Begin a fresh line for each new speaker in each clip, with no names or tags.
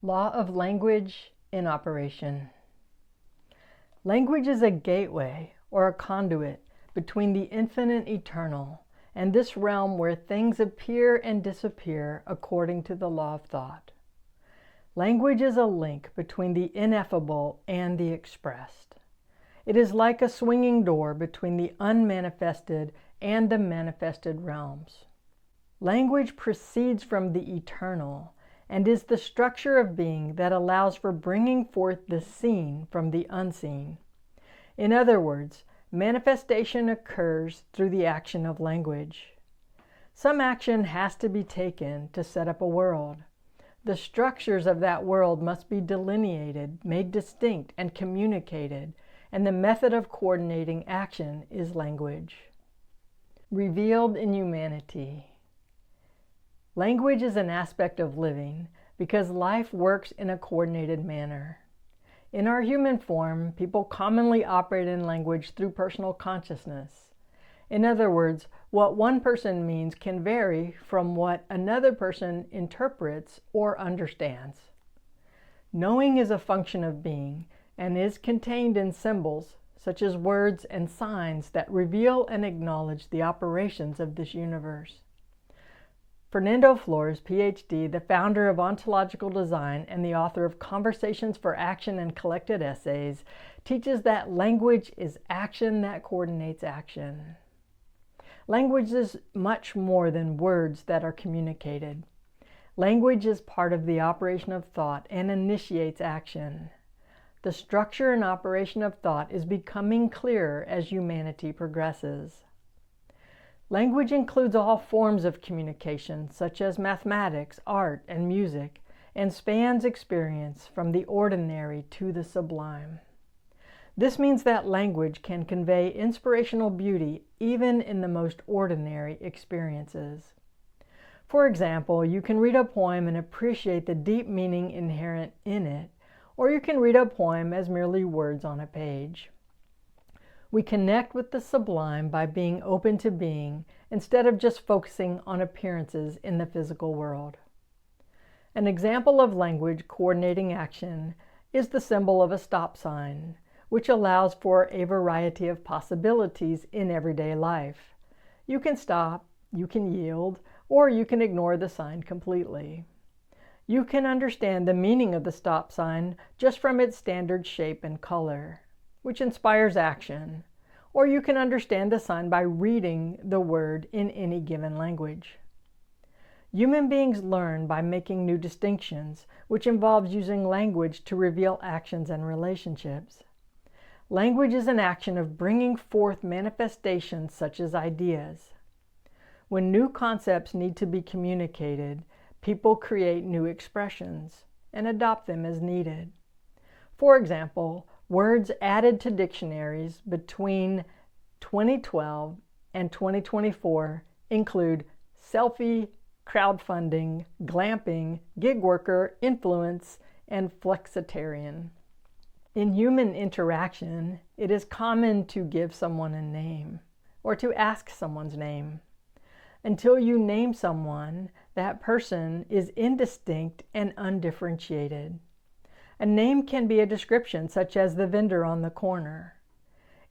Law of language in operation. Language is a gateway or a conduit between the infinite eternal and this realm where things appear and disappear according to the law of thought. Language is a link between the ineffable and the expressed. It is like a swinging door between the unmanifested and the manifested realms. Language proceeds from the eternal and is the structure of being that allows for bringing forth the seen from the unseen. In other words, manifestation occurs through the action of language. Some action has to be taken to set up a world. The structures of that world must be delineated, made distinct, and communicated, and the method of coordinating action is language. Revealed in humanity. Language is an aspect of living because life works in a coordinated manner. In our human form, people commonly operate in language through personal consciousness. In other words, what one person means can vary from what another person interprets or understands. Knowing is a function of being and is contained in symbols such as words and signs that reveal and acknowledge the operations of this universe. Fernando Flores, PhD, the founder of Ontological Design and the author of Conversations for Action and Collected Essays, teaches that language is action that coordinates action. Language is much more than words that are communicated. Language is part of the operation of thought and initiates action. The structure and operation of thought is becoming clearer as humanity progresses. Language includes all forms of communication, such as mathematics, art, and music, and spans experience from the ordinary to the sublime. This means that language can convey inspirational beauty even in the most ordinary experiences. For example, you can read a poem and appreciate the deep meaning inherent in it, or you can read a poem as merely words on a page. We connect with the sublime by being open to being instead of just focusing on appearances in the physical world. An example of language coordinating action is the symbol of a stop sign, which allows for a variety of possibilities in everyday life. You can stop, you can yield, or you can ignore the sign completely. You can understand the meaning of the stop sign just from its standard shape and color, which inspires action, or you can understand the sign by reading the word in any given language. Human beings learn by making new distinctions, which involves using language to reveal actions and relationships. Language is an action of bringing forth manifestations such as ideas. When new concepts need to be communicated, people create new expressions and adopt them as needed. For example, words added to dictionaries between 2012 and 2024 include selfie, crowdfunding, glamping, gig worker, influence, and flexitarian. In human interaction, it is common to give someone a name or to ask someone's name. Until you name someone, that person is indistinct and undifferentiated. A name can be a description, such as the vendor on the corner.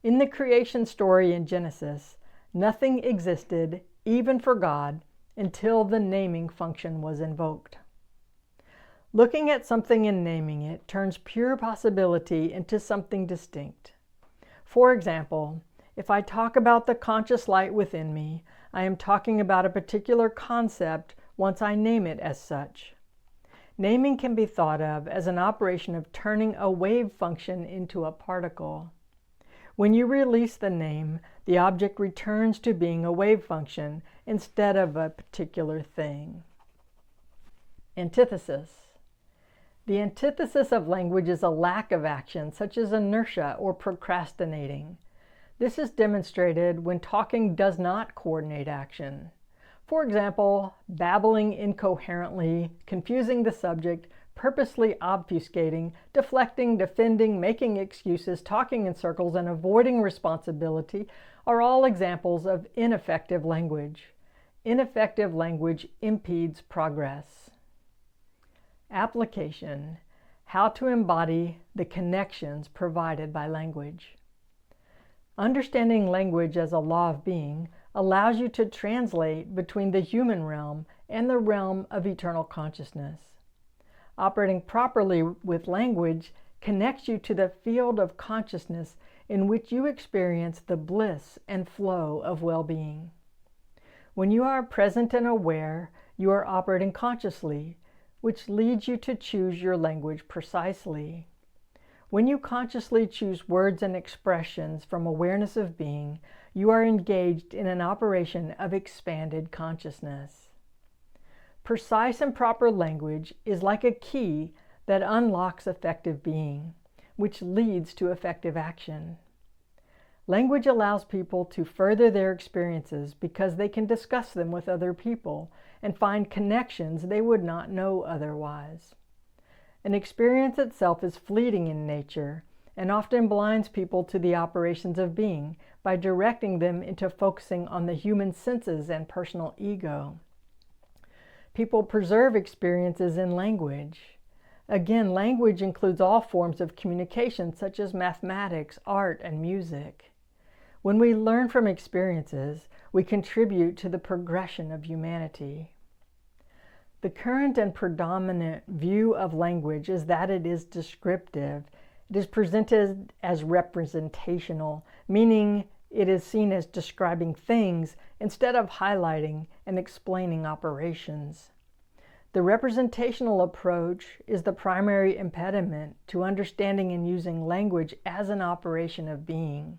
In the creation story in Genesis, nothing existed, even for God, until the naming function was invoked. Looking at something and naming it turns pure possibility into something distinct. For example, if I talk about the conscious light within me, I am talking about a particular concept once I name it as such. Naming can be thought of as an operation of turning a wave function into a particle. When you release the name, the object returns to being a wave function instead of a particular thing. Antithesis. The antithesis of language is a lack of action, such as inertia or procrastinating. This is demonstrated when talking does not coordinate action. For example, babbling incoherently, confusing the subject, purposely obfuscating, deflecting, defending, making excuses, talking in circles, and avoiding responsibility are all examples of ineffective language. Ineffective language impedes progress. Application: how to embody the connections provided by language. Understanding language as a law of being allows you to translate between the human realm and the realm of eternal consciousness. Operating properly with language connects you to the field of consciousness in which you experience the bliss and flow of well-being. When you are present and aware, you are operating consciously, which leads you to choose your language precisely. When you consciously choose words and expressions from awareness of being, you are engaged in an operation of expanded consciousness. Precise and proper language is like a key that unlocks effective being, which leads to effective action. Language allows people to further their experiences because they can discuss them with other people and find connections they would not know otherwise. An experience itself is fleeting in nature and often blinds people to the operations of being by directing them into focusing on the human senses and personal ego. People preserve experiences in language. Again, language includes all forms of communication such as mathematics, art, and music. When we learn from experiences, we contribute to the progression of humanity. The current and predominant view of language is that it is descriptive. It is presented as representational, meaning it is seen as describing things instead of highlighting and explaining operations. The representational approach is the primary impediment to understanding and using language as an operation of being.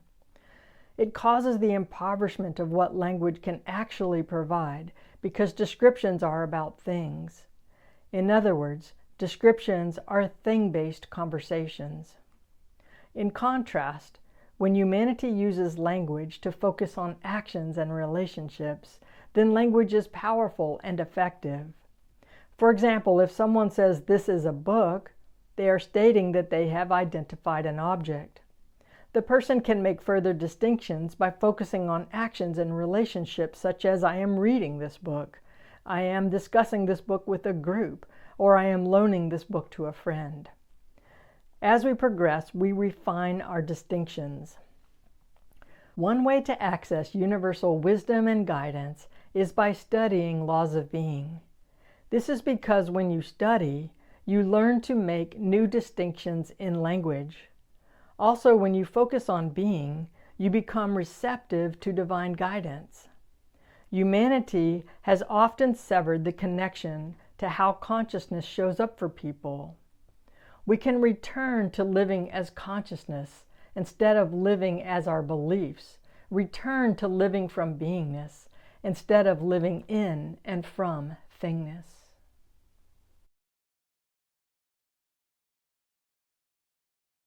It causes the impoverishment of what language can actually provide because descriptions are about things. In other words, descriptions are thing-based conversations. In contrast, when humanity uses language to focus on actions and relationships, then language is powerful and effective. For example, if someone says this is a book, they are stating that they have identified an object. The person can make further distinctions by focusing on actions and relationships such as I am reading this book, I am discussing this book with a group, or I am loaning this book to a friend. As we progress, we refine our distinctions. One way to access universal wisdom and guidance is by studying laws of being. This is because when you study, you learn to make new distinctions in language. Also, when you focus on being, you become receptive to divine guidance. Humanity has often severed the connection to how consciousness shows up for people. We can return to living as consciousness instead of living as our beliefs, return to living from beingness instead of living in and from thingness.